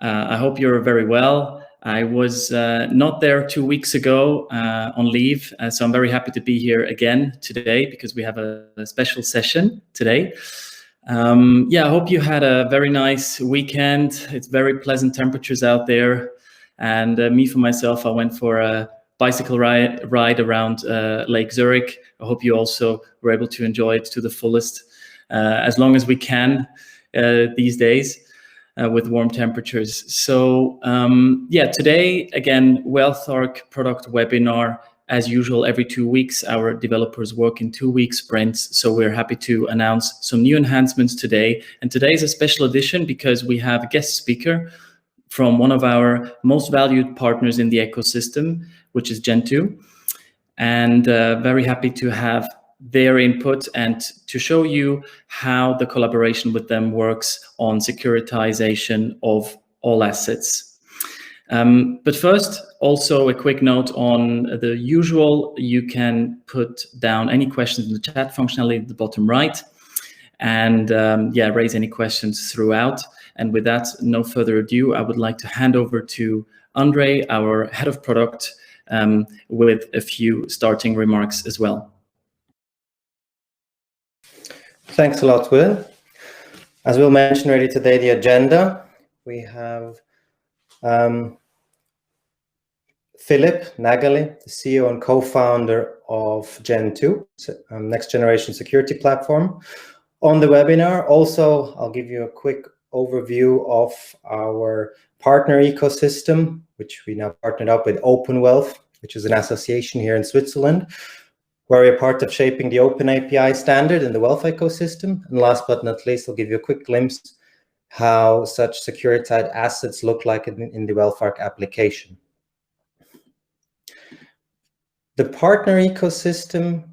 I hope you're very well. I was not there 2 weeks ago on leave, so I'm very happy to be here again today because we have a special session today. I hope you had a very nice weekend. It's very pleasant temperatures out there. And me, for myself, I went for a bicycle ride around Lake Zurich. I hope you also were able to enjoy it to the fullest, as long as we can these days with warm temperatures. So today, again, WealthArc product webinar. As usual, every 2 weeks, our developers work in 2-week sprints. So we're happy to announce some new enhancements today. And today is a special edition because we have a guest speaker from one of our most valued partners in the ecosystem, which is GENTWO. And very happy to have their input and to show you how the collaboration with them works on securitization of all assets. But first, also a quick note on the usual. You can put down any questions in the chat functionality at the bottom right, and raise any questions throughout. And with that, no further ado, I would like to hand over to André, our head of product, with a few starting remarks as well. Thanks a lot, Will. As Will mentioned already today, the agenda, we have Philippe Neageli, the CEO and co-founder of GENTWO, next generation security platform, on the webinar. Also, I'll give you a quick overview of our partner ecosystem, which we now partnered up with OpenWealth, which is an association here in Switzerland, where we're part of shaping the open API standard in the wealth ecosystem. And last but not least, I'll give you a quick glimpse how such securitized assets look like in the WealthArc application. The partner ecosystem,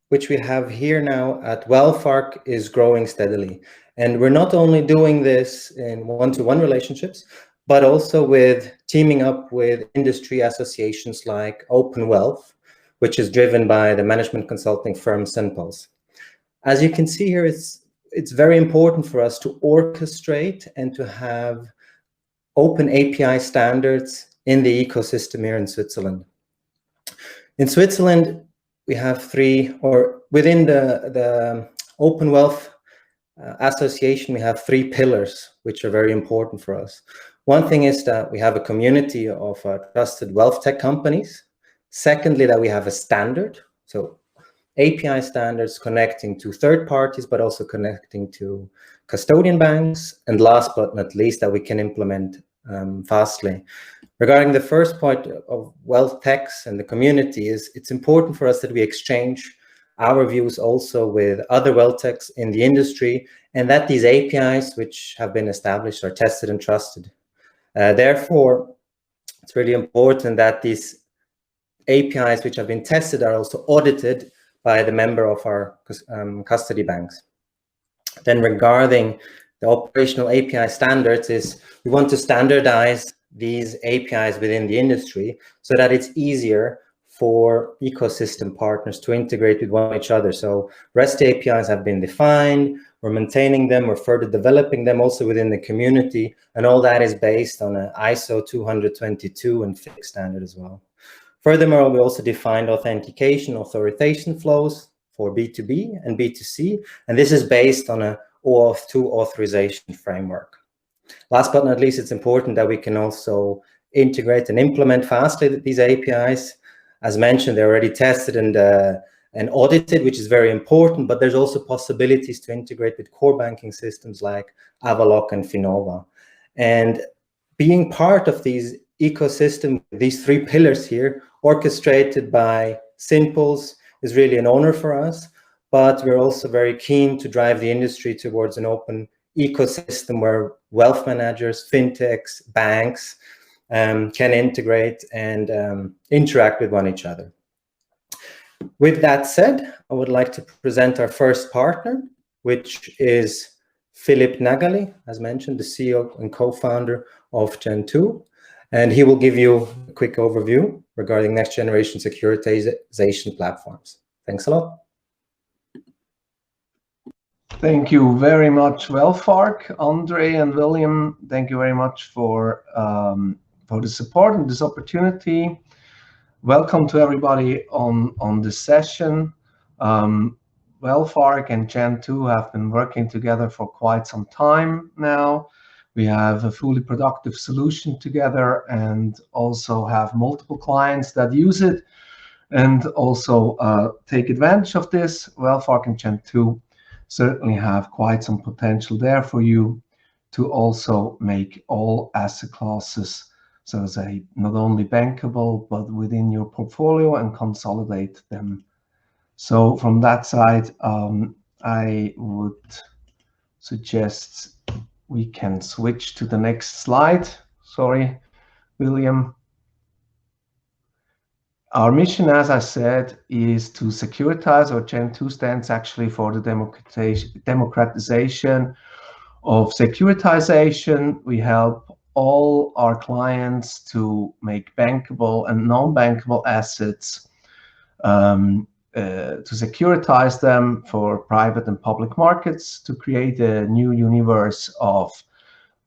which we have here now at WealthArc, is growing steadily. And we're not only doing this in one-to-one relationships, but also with teaming up with industry associations like OpenWealth, which is driven by the management consulting firm Senpulse. As you can see here, it's very important for us to orchestrate and to have open API standards in the ecosystem here in Switzerland. In Switzerland, we have within the OpenWealth association, we have 3 pillars, which are very important for us. One thing is that we have a community of trusted wealth tech companies. Secondly, that we have a standard, so API standards connecting to third parties, but also connecting to custodian banks. And last but not least, that we can implement fastly. Regarding the first point of wealth techs and the community, it's important for us that we exchange our views also with other wealth techs in the industry, and that these APIs which have been established are tested and trusted. Therefore, it's really important that these APIs which have been tested are also audited by the member of our custody banks. Then regarding the operational API standards, we want to standardize these APIs within the industry so that it's easier for ecosystem partners to integrate with one each other. So REST APIs have been defined, we're maintaining them, we're further developing them also within the community, and all that is based on an ISO 20022 and FIX standard as well. Furthermore, we also defined authentication, authorization flows for B2B and B2C, and this is based on a OAuth 2 authorization framework. Last but not least, it's important that we can also integrate and implement fastly these APIs. As mentioned, they're already tested and audited, which is very important, but there's also possibilities to integrate with core banking systems like Avaloq and Finova. And being part of these ecosystem, these 3 pillars here, orchestrated by Senpulse, is really an honor for us, but we're also very keen to drive the industry towards an open ecosystem where wealth managers, fintechs, banks can integrate and interact with one each other. With that said, I would like to present our first partner, which is Philippe Neageli, as mentioned, the CEO and co-founder of GENTWO, and he will give you a quick overview regarding next generation securitization platforms. Thanks a lot. Thank you very much, WealthArc, Andre and William. Thank you very much for the support and this opportunity. Welcome to everybody on this session. WealthArc and GENTWO have been working together for quite some time now. We have a fully productive solution together and also have multiple clients that use it and also take advantage of this. WealthArc and GENTWO certainly have quite some potential there for you to also make all asset classes, so to say, not only bankable, but within your portfolio and consolidate them. So from that side, I would suggest we can switch to the next slide. Sorry, William. Our mission, as I said, is to securitize, or GENTWO stands actually for the democratization of securitization. We help all our clients to make bankable and non-bankable assets, to securitize them for private and public markets, to create a new universe of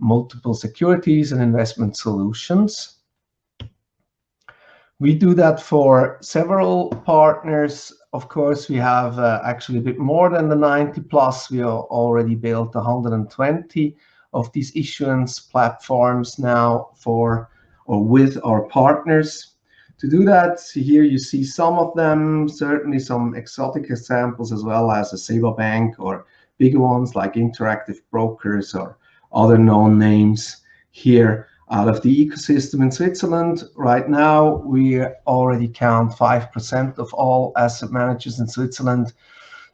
multiple securities and investment solutions. We do that for several partners. Of course, we have actually a bit more than the 90 plus. We are already built 120 of these issuance platforms now for or with our partners. To do that, here you see some of them, certainly some exotic examples, as well as a SEBA Bank or bigger ones like Interactive Brokers or other known names here. Out of the ecosystem in Switzerland, right now, we already count 5% of all asset managers in Switzerland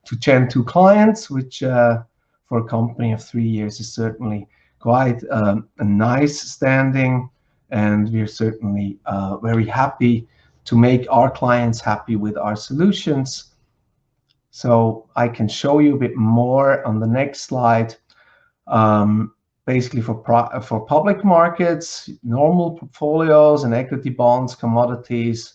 to GENTWO clients, which for a company of 3 years is certainly quite a nice standing. And we're certainly very happy to make our clients happy with our solutions. So I can show you a bit more on the next slide. Basically for public markets, normal portfolios and equity bonds, commodities,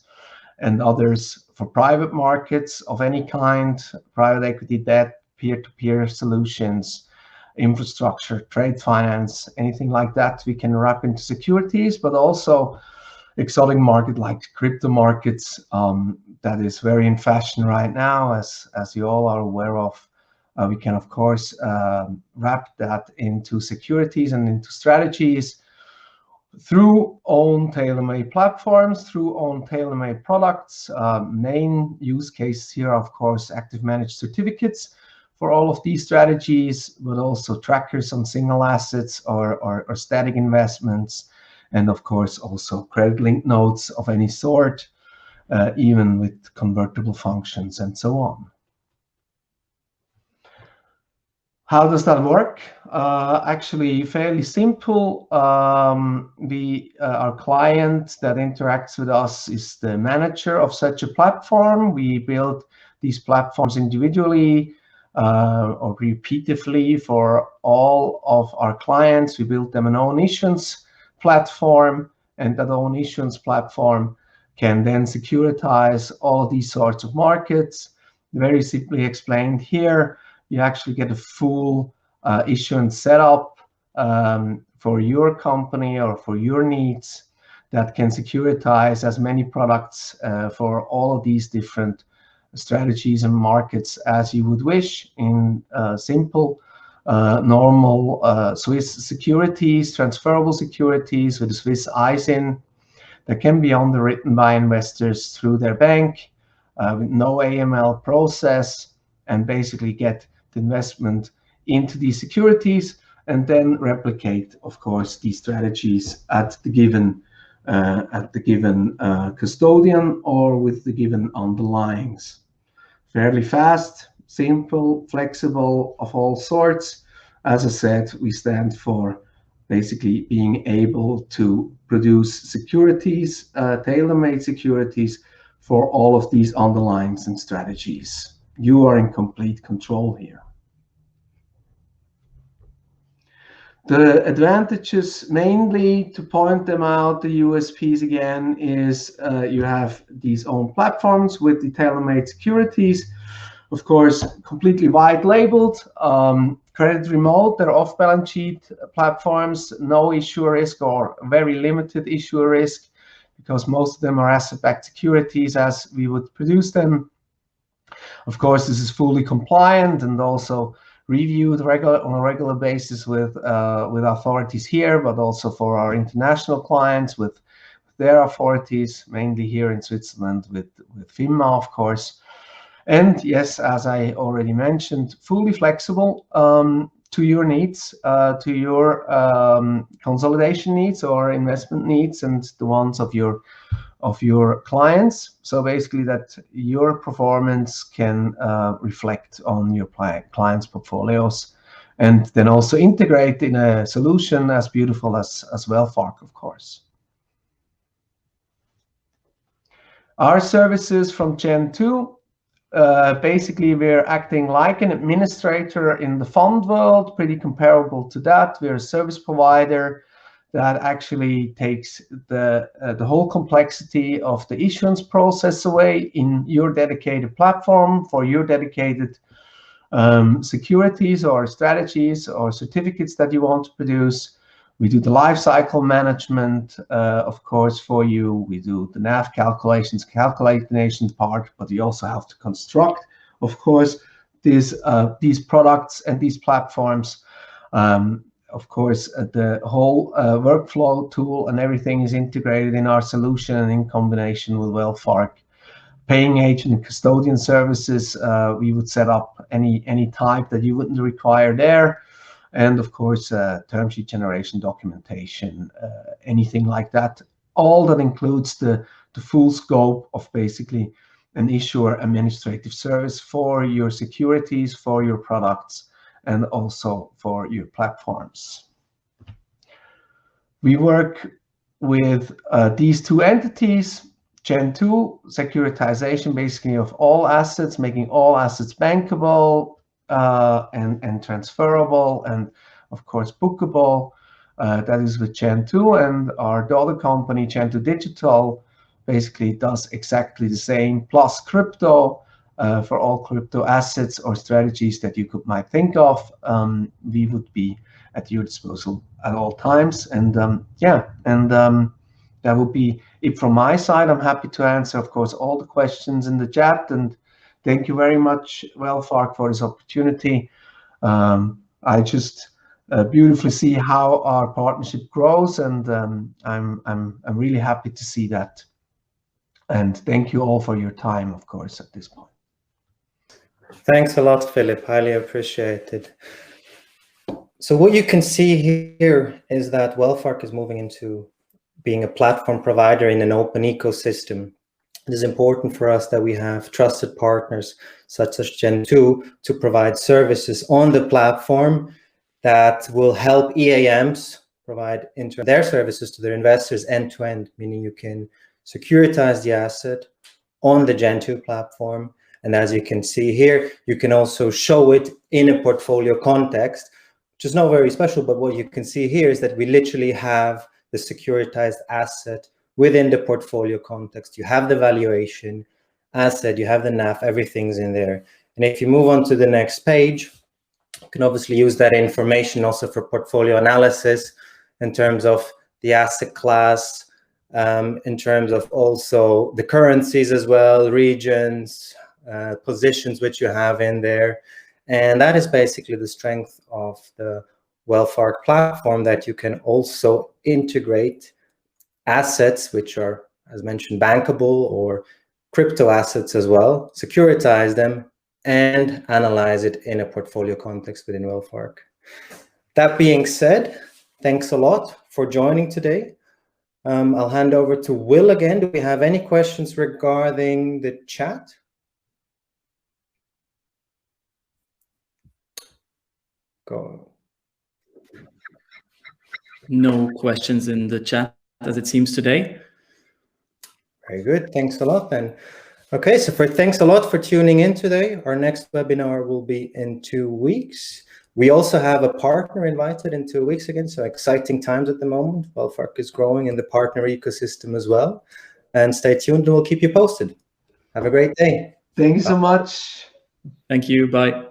and others for private markets of any kind, private equity, debt, peer-to-peer solutions, infrastructure, trade finance, anything like that we can wrap into securities, but also exotic market like crypto markets that is very in fashion right now, as you all are aware of. We can, of course, wrap that into securities and into strategies through own tailor-made platforms, through own tailor-made products. Main use cases here, of course, active managed certificates for all of these strategies, but also trackers on single assets or static investments, and of course, also credit-linked notes of any sort, even with convertible functions and so on. How does that work? Actually, fairly simple. Our client that interacts with us is the manager of such a platform. We build these platforms individually or repeatedly for all of our clients. We built them an own issuance platform, and that own issuance platform can then securitize all these sorts of markets. Very simply explained here, you actually get a full issuance setup for your company or for your needs that can securitize as many products for all of these different strategies and markets as you would wish in simple, normal Swiss securities, transferable securities with a Swiss ISIN that can be underwritten by investors through their bank with no AML process, and basically get the investment into these securities and then replicate, of course, these strategies at the given custodian or with the given underlyings. Fairly fast, simple, flexible, of all sorts. As I said, we stand for basically being able to produce securities, tailor-made securities for all of these underlyings and strategies. You are in complete control here. The advantages, mainly to point them out, the USPs again, is you have these own platforms with the tailor-made securities. of course, completely white labeled, credit remote. They're off balance sheet platforms, no issuer risk or very limited issuer risk, because most of them are asset-backed securities as we would produce them. Of course, this is fully compliant and also reviewed on a regular basis with authorities here, but also for our international clients with their authorities, mainly here in Switzerland with FINMA, of course. And yes, as I already mentioned, fully flexible to your needs, to your consolidation needs or investment needs, and the ones of your clients. So basically that your performance can reflect on your clients' portfolios, and then also integrate in a solution as beautiful as WealthArc, of course. Our services from Gen2, basically we're acting like an administrator in the fund world, pretty comparable to that. We're a service provider that actually takes the whole complexity of the issuance process away in your dedicated platform for your dedicated securities or strategies or certificates that you want to produce. We do the life cycle management, of course, for you. We do the NAV calculation part, but you also have to construct, of course, these products and these platforms. Of course, the whole workflow tool and everything is integrated in our solution in combination with WealthArc. Paying agent and custodian services, we would set up any type that you wouldn't require there. And of course, term sheet generation, documentation, anything like that. All that includes the full scope of basically an issuer administrative service for your securities, for your products, and also for your platforms. We work with these two entities, Gen2, securitization basically of all assets, making all assets bankable, and transferable, and of course bookable. That is with Gen2, and our daughter company Gen2 Digital basically does exactly the same, plus crypto for all crypto assets or strategies that you might think of. We would be at your disposal at all times, and that would be it from my side. I'm happy to answer, of course, all the questions in the chat, and thank you very much, WealthArc, for this opportunity. I just beautifully see how our partnership grows, and I'm really happy to see that. And thank you all for your time, of course, at this point. Thanks a lot, Philippe. Highly appreciated. So what you can see here is that WealthArc is moving into being a platform provider in an open ecosystem. It is important for us that we have trusted partners such as Gen2 to provide services on the platform that will help EAMs provide their services to their investors end-to-end, meaning you can securitize the asset on the Gen2 platform. And as you can see here, you can also show it in a portfolio context, which is not very special, but what you can see here is that we literally have the securitized asset within the portfolio context. You have the valuation, asset, you have the NAV, everything's in there. And if you move on to the next page, you can obviously use that information also for portfolio analysis in terms of the asset class, in terms of also the currencies as well, regions, positions which you have in there. And that is basically the strength of the WealthArc platform, that you can also integrate assets which are, as mentioned, bankable, or crypto assets as well, securitize them, and analyze it in a portfolio context within WealthArc. That being said, thanks a lot for joining today. I'll hand over to Will again. Do we have any questions regarding the chat? Go. No questions in the chat as it seems today. Very good. Thanks a lot then. Okay, so thanks a lot for tuning in today. Our next webinar will be in 2 weeks. We also have a partner invited in 2 weeks again, so exciting times at the moment. WealthArc is growing in the partner ecosystem as well. And stay tuned and we'll keep you posted. Have a great day. Thank you so much. Thank you. Bye.